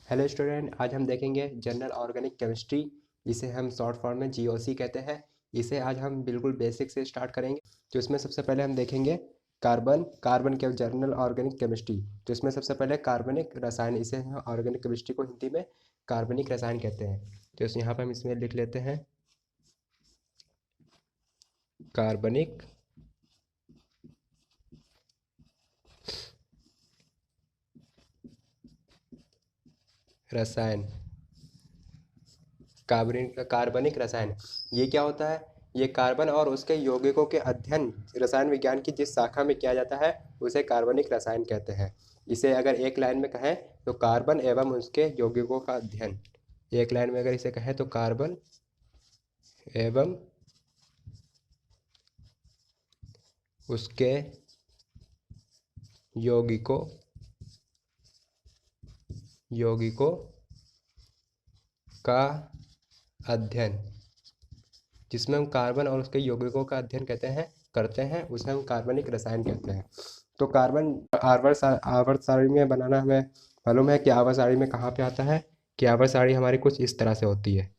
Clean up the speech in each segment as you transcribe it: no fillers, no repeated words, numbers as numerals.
Hello student, आज हम देखेंगे जनरल ऑर्गेनिक केमिस्ट्री। इसे हम शॉर्ट फॉर्म में जीओसी कहते हैं। इसे आज हम बिल्कुल बेसिक से स्टार्ट करेंगे। तो इसमें सबसे पहले हम देखेंगे कार्बन कार्बन के जनरल ऑर्गेनिक केमिस्ट्री। तो इसमें सबसे पहले कार्बनिक रसायन, इसे हम ऑर्गेनिक केमिस्ट्री को हिंदी में कार्बनिक रसायन कहते हैं। तो यहाँ पर हम इसमें लिख लेते हैं कार्बनिक रसायन। कार्बनिक रसायन ये क्या होता है? ये कार्बन और उसके यौगिकों के अध्ययन रसायन विज्ञान की जिस शाखा में किया जाता है उसे कार्बनिक रसायन कहते हैं। इसे अगर एक लाइन में कहें तो कार्बन एवं उसके यौगिकों का अध्ययन। एक लाइन में अगर इसे कहें तो कार्बन एवं उसके यौगिकों यौगिकों का अध्ययन, जिसमें हम कार्बन और उसके यौगिकों का अध्ययन करते हैं उसे हम कार्बनिक रसायन कहते हैं। तो कार्बन आवर्त सारणी में बनाना हमें मालूम है कि आवर्त सारणी में कहाँ पे आता है, कि आवर्त सारणी हमारी कुछ इस तरह से होती है।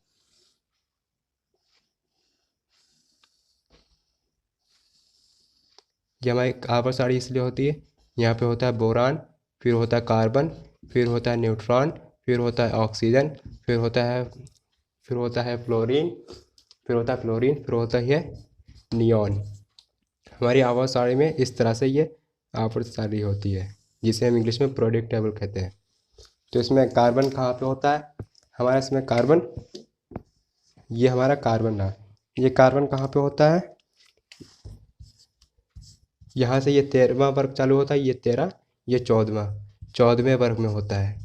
ये हमारी आवर्त सारणी इसलिए होती है, यहाँ पे होता है बोरान, फिर होता है कार्बन, फिर होता है न्यूट्रॉन, फिर होता है ऑक्सीजन, फिर होता है फ्लोरीन, फिर होता है नियॉन। हमारी आवर्त सारणी में इस तरह से ये आवर्त सारणी होती है, जिसे हम इंग्लिश में प्रोडिक्ट टेबल कहते हैं। तो इसमें कार्बन कहाँ पे होता है? हमारा इसमें कार्बन, ये हमारा कार्बन है। ये कार्बन कहाँ पे होता है? यहाँ से ये 13वां वर्ग चालू होता है, ये 13, ये 14वें वर्ग में होता है।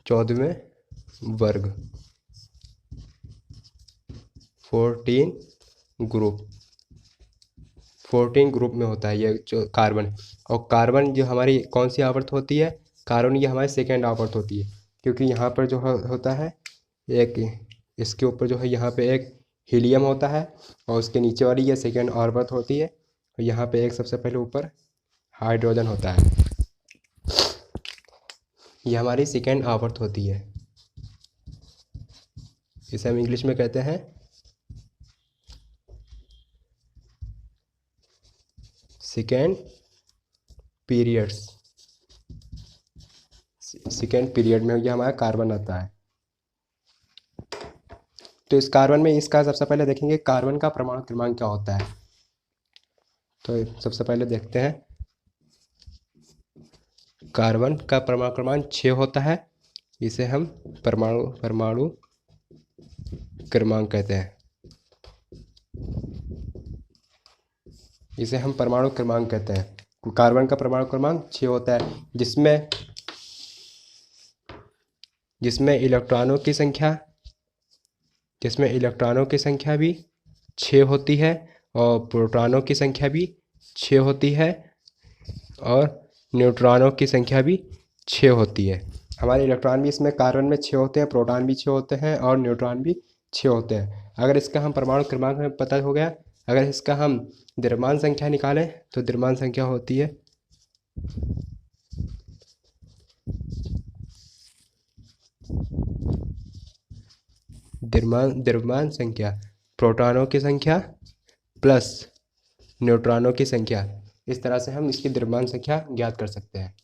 14वें वर्ग 14 ग्रुप 14 ग्रुप में होता है ये जो कार्बन। और कार्बन जो हमारी कौन सी आवर्त होती है? कार्बन ये हमारी सेकेंड आवर्त होती है, क्योंकि यहाँ पर जो होता है एक, इसके ऊपर जो है यहाँ पे एक हीलियम होता है और उसके नीचे वाली ये सेकेंड आवर्त होती है, और यहाँ पे एक सबसे पहले ऊपर हाइड्रोजन होता है। ये हमारी सेकेंड आवर्त होती है। इसे हम इंग्लिश में कहते हैं सेकेंड पीरियड्स। सेकेंड पीरियड में ये हमारा कार्बन आता है। तो इस कार्बन में इसका सबसे पहले देखेंगे कार्बन का परमाणु क्रमांक क्या होता है। तो सबसे पहले देखते हैं, कार्बन का परमाणु क्रमांक 6 होता है। इसे हम परमाणु क्रमांक कहते हैं। इसे हम परमाणु क्रमांक कहते हैं। कार्बन का परमाणु क्रमांक 6 होता है, जिसमें इलेक्ट्रॉनों की संख्या भी 6 होती है और प्रोटॉनों की संख्या भी 6 होती है और न्यूट्रॉनों की संख्या भी 6 होती है। हमारे इलेक्ट्रॉन भी इसमें कार्बन में 6 होते हैं, प्रोटॉन भी 6 होते हैं और न्यूट्रॉन भी 6 होते हैं। अगर इसका हम परमाणु क्रमांक हमें पता हो गया, अगर इसका हम द्रव्यमान संख्या निकालें तो द्रव्यमान संख्या होती है द्रव्यमान संख्या प्रोटॉनों की संख्या प्लस न्यूट्रॉनों की संख्या। इस तरह से हम इसकी द्रव्यमान संख्या ज्ञात कर सकते हैं।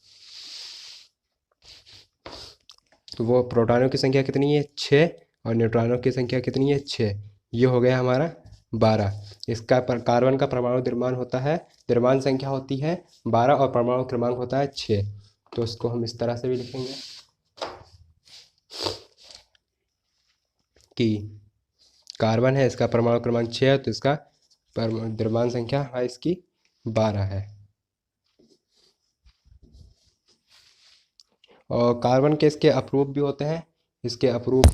तो वो प्रोटॉनों की संख्या कितनी है? 6, और न्यूट्रॉनों की संख्या कितनी है? 6। ये हो गया हमारा 12। इसका कार्बन का परमाणु द्रव्यमान संख्या होती है 12 और परमाणु क्रमांक होता है 6। तो इसको हम इस तरह से भी लिखेंगे कि कार्बन है, इसका परमाणु क्रमांक 6 है, तो इसका द्रव्यमान संख्या है इसकी 12 है। और कार्बन के इसके अपरूप भी होते हैं। इसके अपरूप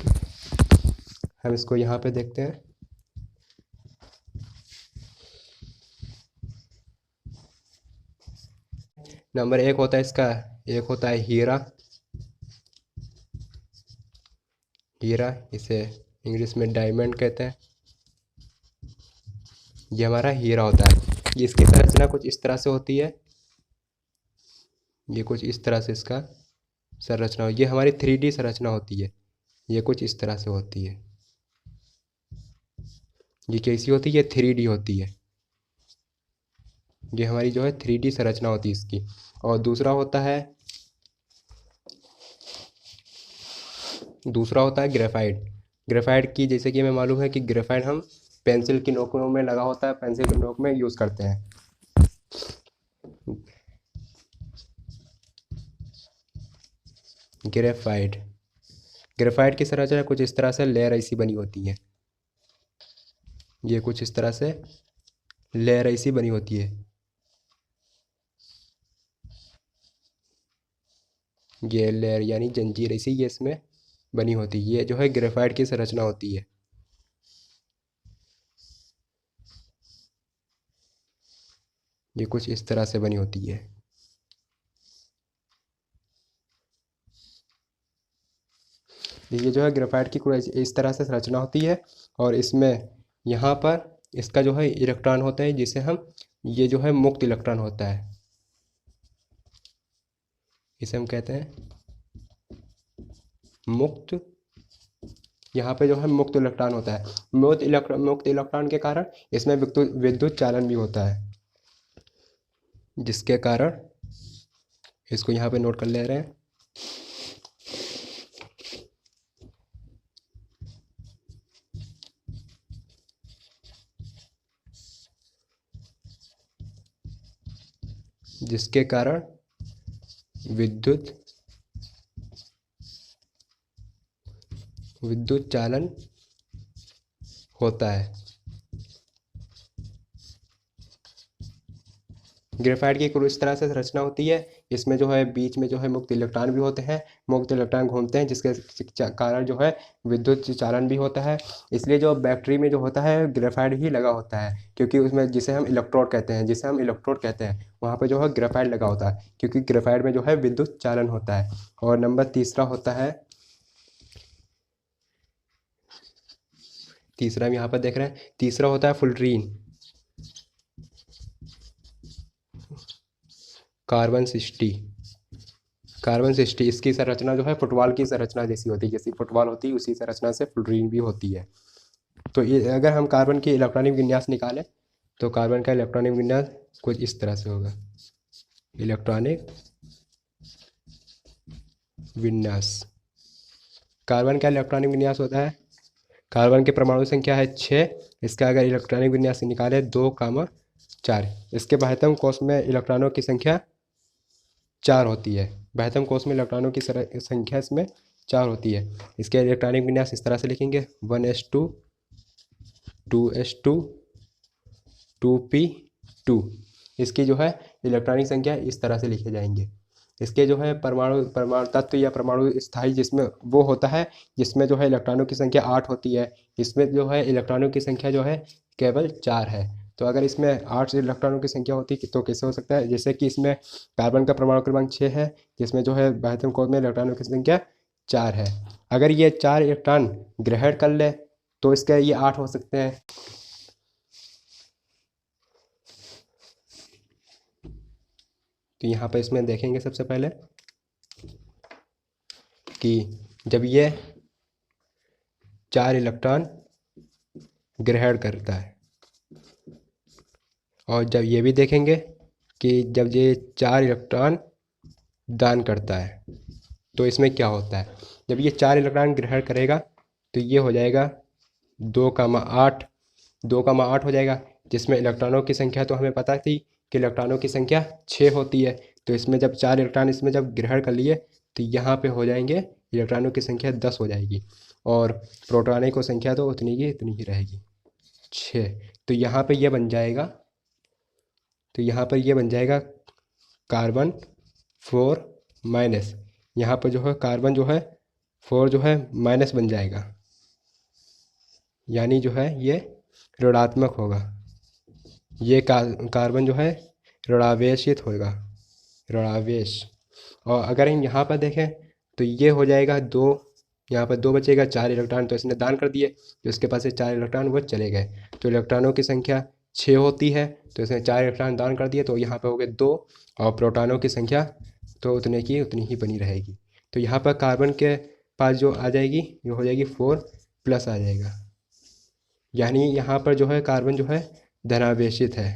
हम इसको यहाँ पे देखते हैं। नंबर 1 होता है इसका, एक होता है हीरा, इसे इंग्लिश में डायमंड कहते हैं। ये हमारा हीरा होता है। ये इसकी संरचना कुछ इस तरह से होती है, ये कुछ इस तरह से इसका संरचना, ये हमारी 3D संरचना होती है। ये कुछ इस तरह से होती है। ये कैसी होती है? ये 3D होती है। ये हमारी जो है 3D संरचना होती है इसकी। और दूसरा होता है ग्रेफाइट। ग्रेफाइट की जैसे कि हमें मालूम है कि ग्रेफाइट हम पेंसिल की नोकों में लगा होता है, पेंसिल की नोक में यूज़ करते हैं। ग्रेफाइट ग्रेफाइट की संरचना कुछ इस तरह से लेयर ऐसी बनी होती है। ये कुछ इस तरह से लेयर ऐसी बनी होती है। ये लेयर यानी जंजीर ऐसी ये इसमें बनी होती है। ये जो है ग्रेफाइट की संरचना होती है। ये कुछ इस तरह से बनी होती है। ये जो है ग्रेफाइट की कोई इस तरह से संरचना होती है। और इसमें यहाँ पर इसका जो है इलेक्ट्रॉन होता है, जिसे हम ये जो है मुक्त इलेक्ट्रॉन होता है, इसे हम कहते हैं मुक्त। यहाँ पे जो है मुक्त इलेक्ट्रॉन होता है। मुक्त इलेक्ट्रॉन के कारण इसमें विद्युत चालन भी होता है, जिसके कारण इसको यहाँ पे नोट कर ले रहे हैं। जिसके कारण विद्युत चालन होता है। ग्रेफाइट की कुछ इस तरह से रचना होती है। इसमें जो है बीच में जो है मुक्त इलेक्ट्रॉन भी होते हैं, मुक्त इलेक्ट्रॉन घूमते हैं, जिसके कारण जो है विद्युत चालन भी होता है। इसलिए जो बैटरी में जो होता है ग्रेफाइट ही लगा होता है, क्योंकि उसमें जिसे हम इलेक्ट्रोड कहते हैं वहाँ पर जो है ग्रेफाइट लगा होता है, क्योंकि ग्रेफाइट में जो है विद्युत चालन होता है। और नंबर तीसरा हम यहाँ पर देख रहे हैं, तीसरा होता है फ्लोरीन, कार्बन 60। इसकी संरचना जो है फुटबॉल की संरचना जैसी होती है, जैसी फुटबॉल होती है उसी संरचना से फ्लोरीन भी होती है। तो ये अगर हम कार्बन की इलेक्ट्रॉनिक विन्यास निकालें तो कार्बन का इलेक्ट्रॉनिक विन्यास कुछ इस तरह से होगा। इलेक्ट्रॉनिक विन्यास, कार्बन का इलेक्ट्रॉनिक विन्यास होता है, कार्बन की परमाणु संख्या है 6। इसका अगर इलेक्ट्रॉनिक विन्यास निकाले 2,4। इसके बाह्यतम कोश में इलेक्ट्रॉनों की संख्या 4 होती है। बाह्यतम कोश में इलेक्ट्रॉनों की संख्या इसमें 4 होती है। इसके इलेक्ट्रॉनिक विन्यास इस तरह से लिखेंगे 1s2 2s2 2p2। इसकी जो है इलेक्ट्रॉनिक संख्या इस तरह से लिखे जाएंगे। इसके जो है परमाणु तत्व या परमाणु स्थायी जिसमें वो होता है जिसमें जो है इलेक्ट्रॉनों की संख्या 8 होती है। इसमें जो है इलेक्ट्रॉनों की संख्या जो है केवल 4 है। तो अगर इसमें 8 इलेक्ट्रॉनों की संख्या होती तो कैसे हो सकता है? जैसे कि इसमें कार्बन का परमाणु क्रमांक 6 है, जिसमें जो है बाह्यतम कोश में इलेक्ट्रॉनों की संख्या 4 है। अगर ये 4 इलेक्ट्रॉन ग्रहण कर ले तो इसके ये 8 हो सकते हैं। तो यहाँ पर इसमें देखेंगे सबसे पहले कि जब ये 4 इलेक्ट्रॉन ग्रहण करता है, और जब ये भी देखेंगे कि जब ये 4 इलेक्ट्रॉन दान करता है तो इसमें क्या होता है। जब ये 4 इलेक्ट्रॉन ग्रहण करेगा तो ये हो जाएगा 2,8 हो जाएगा, जिसमें इलेक्ट्रॉनों की संख्या तो हमें पता थी कि इलेक्ट्रॉनों की संख्या 6 होती है। तो इसमें जब 4 इलेक्ट्रॉन इसमें जब ग्रहण कर लिए तो यहाँ पे हो जाएंगे इलेक्ट्रॉनों की संख्या 10 हो जाएगी, और प्रोटॉनों की संख्या तो उतनी ही रहेगी 6। तो यहाँ पे ये बन जाएगा कार्बन 4-। यहाँ पर जो है कार्बन जो है 4 जो है माइनस बन जाएगा, यानी जो है ये ऋणात्मक होगा। ये कार्बन जो है ऋणावेशित होगा, ऋणावेश। और अगर हम यहाँ पर देखें तो ये हो जाएगा 2, यहाँ पर 2 बचेगा। 4 इलेक्ट्रॉन तो इसने दान कर दिए, तो इसके पास से 4 इलेक्ट्रॉन वो चले गए। तो इलेक्ट्रॉनों की संख्या 6 होती है, तो इसने 4 इलेक्ट्रॉन दान कर दिए, तो यहाँ पे हो गए 2। और प्रोटॉनों की संख्या तो उतनी ही बनी रहेगी। तो यहाँ पर कार्बन के पास जो आ जाएगी ये हो जाएगी 4+ आ जाएगा, यानी यहाँ पर जो है कार्बन जो है धनावेशित है।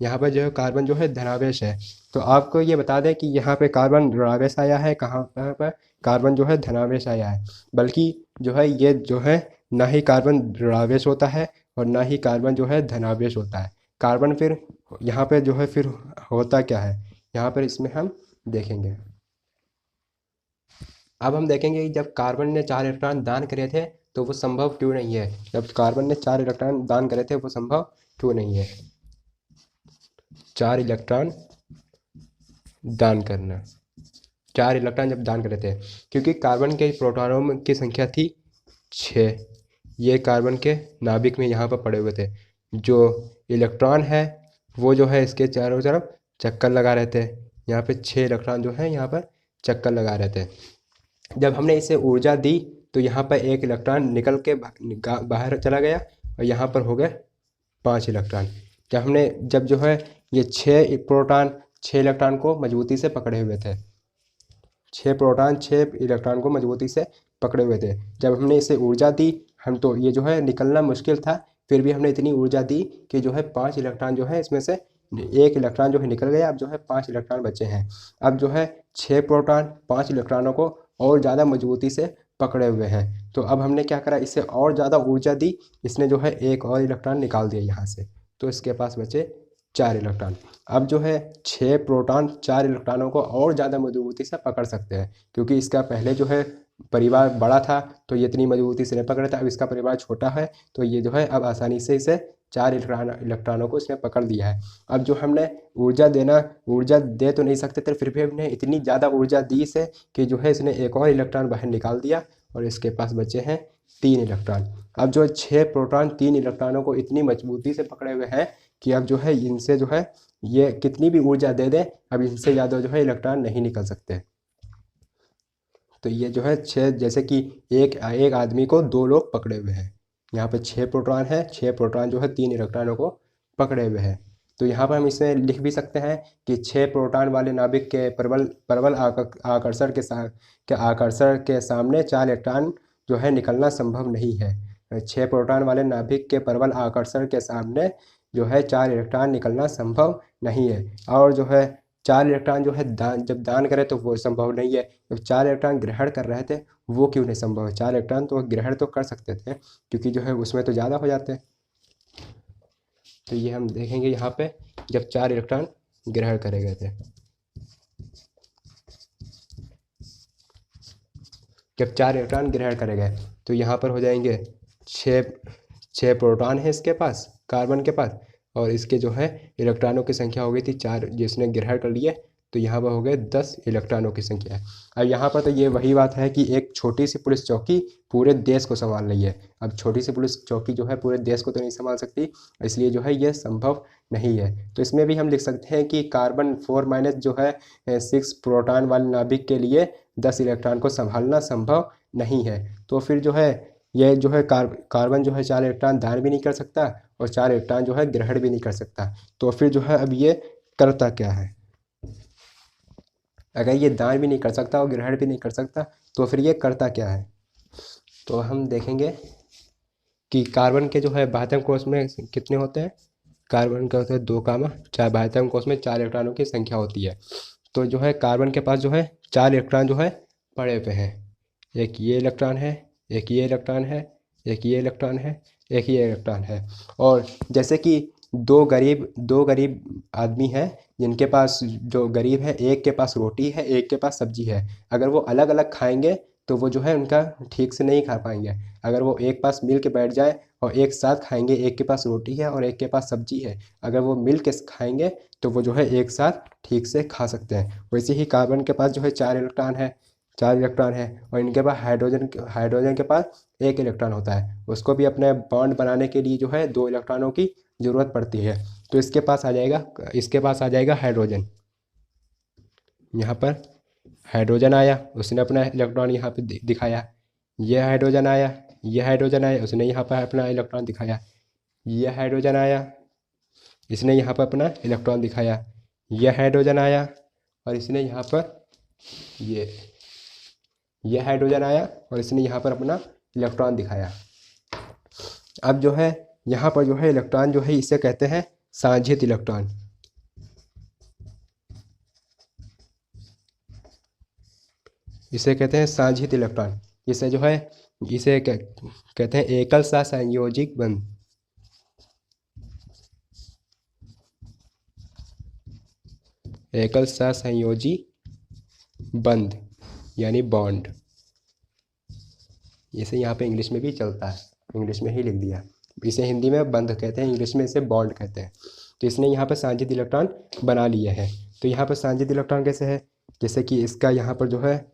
यहाँ पर जो है कार्बन जो है धनावेश है। तो आपको ये बता दें कि यहाँ पे कार्बन ऋणावेश आया है, कहाँ पर कार्बन जो है धनावेश आया है। बल्कि जो है ये जो है ना ही कार्बन ऋणावेश होता है और ना ही कार्बन जो है धनावेश होता है। कार्बन फिर यहाँ पे जो है फिर होता क्या है, यहाँ पर इसमें हम देखेंगे। अब हम देखेंगे कि जब कार्बन ने 4 इलेक्ट्रॉन दान करे थे तो वो संभव क्यों नहीं है। जब कार्बन ने 4 इलेक्ट्रॉन दान करे थे वो संभव क्यों नहीं है। 4 इलेक्ट्रॉन दान करना, 4 इलेक्ट्रॉन जब दान करे थे, क्योंकि कार्बन के प्रोटॉनों की संख्या थी 6। ये कार्बन के नाभिक में यहाँ पर पड़े हुए थे। जो इलेक्ट्रॉन है वो जो है इसके चारों तरफ चक्कर लगा रहे थे। यहाँ पे 6 इलेक्ट्रॉन जो है यहाँ पर चक्कर लगा रहे थे। जब हमने इसे ऊर्जा दी तो यहाँ पर 1 इलेक्ट्रॉन निकल के बाहर चला गया और यहाँ पर हो गए 5 इलेक्ट्रॉन। जब जो है ये 6 इलेक्ट्रॉन को मजबूती से पकड़े हुए थे। 6 इलेक्ट्रॉन को मजबूती से पकड़े हुए थे। जब हमने इसे ऊर्जा दी, हम तो ये जो है निकलना मुश्किल था, फिर भी हमने इतनी ऊर्जा दी कि जो है 5 इलेक्ट्रॉन जो है इसमें से 1 इलेक्ट्रॉन जो है निकल गया। अब जो है 5 इलेक्ट्रॉन बचे हैं। अब जो है 6 प्रोटॉन 5 इलेक्ट्रॉनों को और ज़्यादा मजबूती से पकड़े हुए हैं। तो अब हमने क्या करा, इससे और ज़्यादा ऊर्जा दी। इसने जो है 1 और इलेक्ट्रॉन निकाल दिया यहाँ से, तो इसके पास बचे 4 इलेक्ट्रॉन। अब जो है 6 प्रोटॉन 4 इलेक्ट्रॉनों को और ज़्यादा मजबूती से पकड़ सकते हैं, क्योंकि इसका पहले जो है परिवार बड़ा था तो ये इतनी मजबूती से नहीं पकड़ रहा था। अब इसका परिवार छोटा है तो ये जो है अब आसानी से इसे 4 इलेक्ट्रॉनों को इसने पकड़ लिया है। अब जो हमने ऊर्जा दे तो नहीं सकते थे, फिर भी हमने इतनी ज़्यादा ऊर्जा दी इसे कि जो है इसने 1 और इलेक्ट्रॉन बाहर निकाल दिया और इसके पास बचे हैं 3 इलेक्ट्रॉन। अब जो 6 प्रोटॉन 3 इलेक्ट्रॉनों को इतनी मजबूती से पकड़े हुए हैं कि अब जो है इनसे जो है ये कितनी भी ऊर्जा दे दें, अब इनसे ज़्यादा जो है इलेक्ट्रॉन नहीं निकल सकते। तो ये जो है 6, जैसे कि एक आदमी को 2 लोग पकड़े हुए हैं। यहाँ पे 6 प्रोटॉन है, 6 प्रोटॉन जो है 3 इलेक्ट्रॉनों को पकड़े हुए हैं। तो यहाँ पर हम इसे लिख भी सकते हैं कि 6 प्रोटॉन वाले नाभिक के प्रबल आकर्षण के सामने 4 इलेक्ट्रॉन जो है निकलना संभव नहीं है। 6 प्रोटॉन वाले नाभिक के प्रबल आकर्षण के सामने जो है 4 इलेक्ट्रॉन निकलना संभव नहीं है। और जो है 4 इलेक्ट्रॉन जो है जब दान करे तो वो संभव नहीं है। जब 4 इलेक्ट्रॉन ग्रहण कर रहे थे वो क्यों नहीं संभव है। 4 इलेक्ट्रॉन तो ग्रहण तो कर सकते थे, क्योंकि जो है उसमें तो ज़्यादा हो जाते हैं। तो ये हम देखेंगे यहाँ पे जब 4 इलेक्ट्रॉन ग्रहण करे गए थे। जब 4 इलेक्ट्रॉन ग्रहण करे गए तो यहाँ पर हो जाएंगे 6 प्रोटॉन है इसके पास, कार्बन के पास, और इसके जो है इलेक्ट्रॉनों की संख्या हो गई थी 4, जिसने ग्रहण कर लिए, तो यहाँ पर हो गए 10 इलेक्ट्रॉनों की संख्या है। अब यहाँ पर तो ये वही बात है कि एक छोटी सी पुलिस चौकी पूरे देश को संभाल रही है। अब छोटी सी पुलिस चौकी जो है पूरे देश को तो नहीं संभाल सकती, इसलिए जो है ये संभव नहीं है। तो इसमें भी हम लिख सकते हैं कि कार्बन 4- जो है 6 प्रोटॉन वाले नाभिक के लिए 10 इलेक्ट्रॉन को संभालना संभव नहीं है। तो फिर जो है ये जो है कार्बन जो है 4 इलेक्ट्रॉन दान भी नहीं कर सकता और 4 इलेक्ट्रॉन जो है ग्रहण भी नहीं कर सकता। तो फिर जो है अब ये करता क्या है। अगर ये दान भी नहीं कर सकता और ग्रहण भी नहीं कर सकता तो फिर ये करता क्या है। तो हम देखेंगे कि कार्बन के जो है बाह्यतम कोश में कितने होते हैं। कार्बन का होता है 2, बाह्यतम कोश में 4 इलेक्ट्रॉनों की संख्या होती है। तो जो है कार्बन के पास जो है 4 इलेक्ट्रॉन जो है पड़े हुए हैं। एक ये इलेक्ट्रॉन है, एक ये इलेक्ट्रॉन है, एक ये इलेक्ट्रॉन है, एक ये इलेक्ट्रॉन है। और जैसे कि दो गरीब आदमी हैं जिनके पास, जो गरीब है एक के पास रोटी है एक के पास सब्जी है। अगर वो अलग अलग खाएंगे तो वो जो है उनका ठीक से नहीं खा पाएंगे। अगर वो एक पास मिल के बैठ जाए और एक साथ खाएंगे, एक के पास रोटी है और एक के पास सब्जी है, अगर वो मिल के खाएंगे तो वो जो है एक साथ ठीक से खा सकते हैं। वैसे ही कार्बन के पास जो है 4 इलेक्ट्रॉन है और इनके पास हाइड्रोजन के पास 1 इलेक्ट्रॉन होता है। उसको भी अपने बॉन्ड बनाने के लिए जो है 2 इलेक्ट्रॉनों की ज़रूरत पड़ती है। तो इसके पास आ जाएगा हाइड्रोजन। यहाँ पर हाइड्रोजन आया, उसने अपना इलेक्ट्रॉन यहाँ पे दिखाया। ये हाइड्रोजन आया, उसने यहाँ पर अपना इलेक्ट्रॉन दिखाया। ये हाइड्रोजन आया, इसने यहाँ पर अपना इलेक्ट्रॉन दिखाया। यह हाइड्रोजन आया और इसने यहाँ पर ये हाइड्रोजन आया और इसने यहाँ पर अपना इलेक्ट्रॉन दिखाया। अब जो है यहाँ पर जो है इलेक्ट्रॉन जो है इसे कहते हैं साझित इलेक्ट्रॉन। इसे कहते हैं साझित इलेक्ट्रॉन। इसे जो है इसे कहते हैं एकल सहसंयोजिक बंध। एकल सहसंयोजी बंध यानी बॉन्ड। इसे यहाँ पे इंग्लिश में भी चलता है, इंग्लिश में ही लिख दिया। इसे हिंदी में बंध कहते हैं, इंग्लिश में इसे बॉन्ड कहते हैं। तो इसने यहाँ पर साझित इलेक्ट्रॉन बना लिया है। तो यहाँ पर साझित इलेक्ट्रॉन कैसे है, जैसे कि इसका यहाँ पर जो है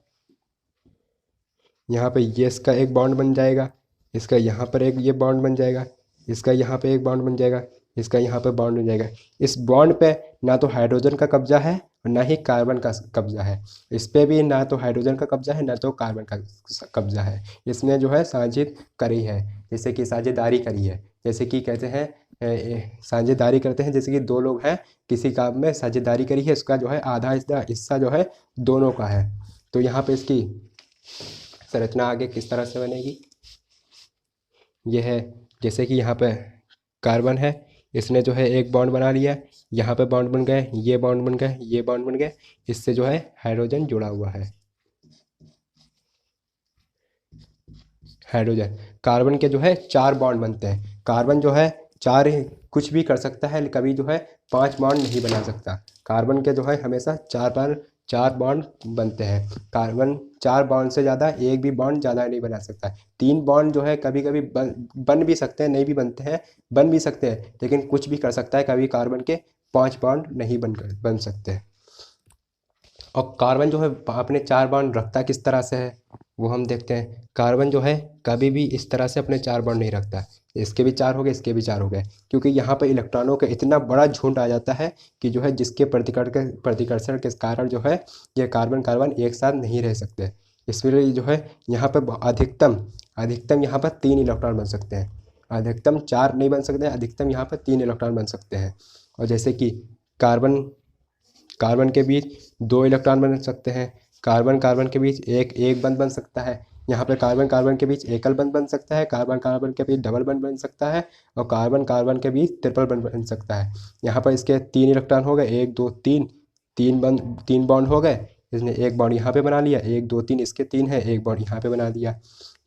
यहाँ पे ये इसका एक बॉन्ड बन जाएगा, इसका यहाँ पर एक ये बॉन्ड बन जाएगा, इसका यहाँ पे एक बॉन्ड बन जाएगा, इसका यहाँ पे बॉन्ड बन जाएगा। इस बॉन्ड पे ना तो हाइड्रोजन का कब्जा है और ना ही कार्बन का कब्जा है। इस पे भी ना तो हाइड्रोजन का कब्जा है ना तो कार्बन का कब्जा है। इसने जो है साझित करी है, जैसे कि साझेदारी करी है। जैसे कि कहते हैं साझेदारी करते हैं, जैसे कि दो लोग हैं किसी काम में साझेदारी करी है, इसका जो है आधा हिस्सा जो है दोनों का है। तो यहाँ पे इसकी संरचना आगे किस तरह से बनेगी, यह है जैसे कि यहाँ पे कार्बन है, इसने जो है एक बॉन्ड बना लिया, यहाँ पे बॉन्ड बन गए, ये बॉन्ड बन गए, ये बॉन्ड बन गए, इससे जो है हाइड्रोजन जुड़ा हुआ है। हाइड्रोजन कार्बन के जो है 4 बॉन्ड बनते हैं। कार्बन जो है 4 कुछ भी कर सकता है, कभी जो है 5 बॉन्ड नहीं बना सकता। कार्बन के जो है हमेशा 4 बॉन्ड बनते हैं। कार्बन 4 बॉन्ड से ज़्यादा एक भी बॉन्ड ज़्यादा नहीं बना सकता। 3 बॉन्ड जो है कभी कभी बन भी सकते हैं, नहीं भी बनते हैं, बन भी सकते हैं, लेकिन कुछ भी कर सकता है। कभी कार्बन के 5 बॉन्ड नहीं बन सकते हैं। और कार्बन जो है अपने 4 बॉन्ड रखता किस तरह से है वो हम देखते हैं। कार्बन जो है कभी भी इस तरह से अपने 4 बॉन्ड नहीं रखता। इसके भी 4 हो गए, इसके भी 4 हो गए, क्योंकि यहाँ पर इलेक्ट्रॉनों का इतना बड़ा झुंड आ जाता है कि जो है जिसके प्रतिकर्षण के कारण जो है ये कार्बन कार्बन एक साथ नहीं रह सकते। इसलिए जो है यहाँ पर अधिकतम यहाँ पर 3 इलेक्ट्रॉन बन सकते हैं। अधिकतम 4 नहीं बन सकते, अधिकतम यहाँ पर 3 इलेक्ट्रॉन बन सकते हैं। और जैसे कि कार्बन के बीच 2 इलेक्ट्रॉन बन सकते हैं, कार्बन कार्बन के बीच एक बंध बन सकता है, यहाँ पे कार्बन कार्बन के बीच एकल बंध बन सकता है, कार्बन कार्बन के बीच डबल बंध बन सकता है, और कार्बन कार्बन के बीच ट्रिपल बंध बन सकता है। यहाँ पर इसके 3 इलेक्ट्रॉन हो गए, 1 2 3, 3 बॉन्ड हो गए। इसने एक बॉन्ड यहाँ पे बना लिया, 1 2 3 इसके 3 है, एक बॉन्ड यहाँ पे बना दिया।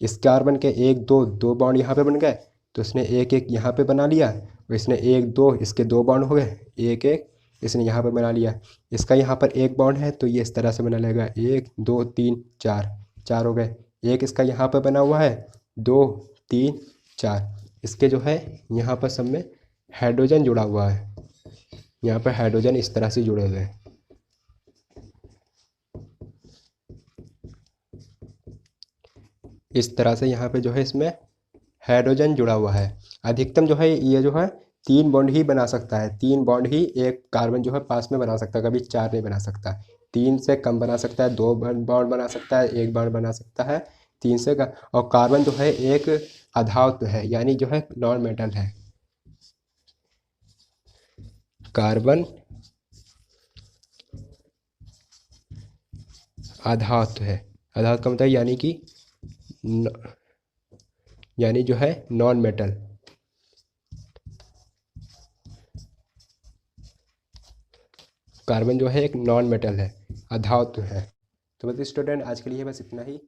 इस कार्बन के 1 2 बॉन्ड यहाँ पे बन गए, तो इसने एक यहाँ पे बना लिया, और इसने 1 2 इसके 2 बॉन्ड हो गए, एक इसने यहाँ पर बना लिया। इसका यहाँ पर एक बॉन्ड है तो ये इस तरह से बना लेगा, 1 2 3 4 हो गए। एक इसका यहाँ पर बना हुआ है, 2 3 4। इसके जो है यहाँ पर सब में हाइड्रोजन जुड़ा हुआ है, यहाँ पर हाइड्रोजन इस तरह से जुड़े हुए हैं। इस तरह से यहाँ पे जो है इसमें हाइड्रोजन जुड़ा हुआ है। अधिकतम जो है ये जो है 3 बॉन्ड ही बना सकता है, 3 बॉन्ड ही एक कार्बन जो है पास में बना सकता है, कभी 4 नहीं बना सकता। 3 से कम बना सकता है, 2 बॉन्ड बना सकता है, 1 बॉन्ड बना सकता है, 3 से कम। और कार्बन जो है एक अधातु है, यानी जो है नॉन मेटल है। कार्बन अधातु है, अधातु का मतलब यानी जो है नॉन मेटल। कार्बन जो है एक नॉन मेटल है, अधातु है। तो बस स्टूडेंट आज के लिए बस इतना ही।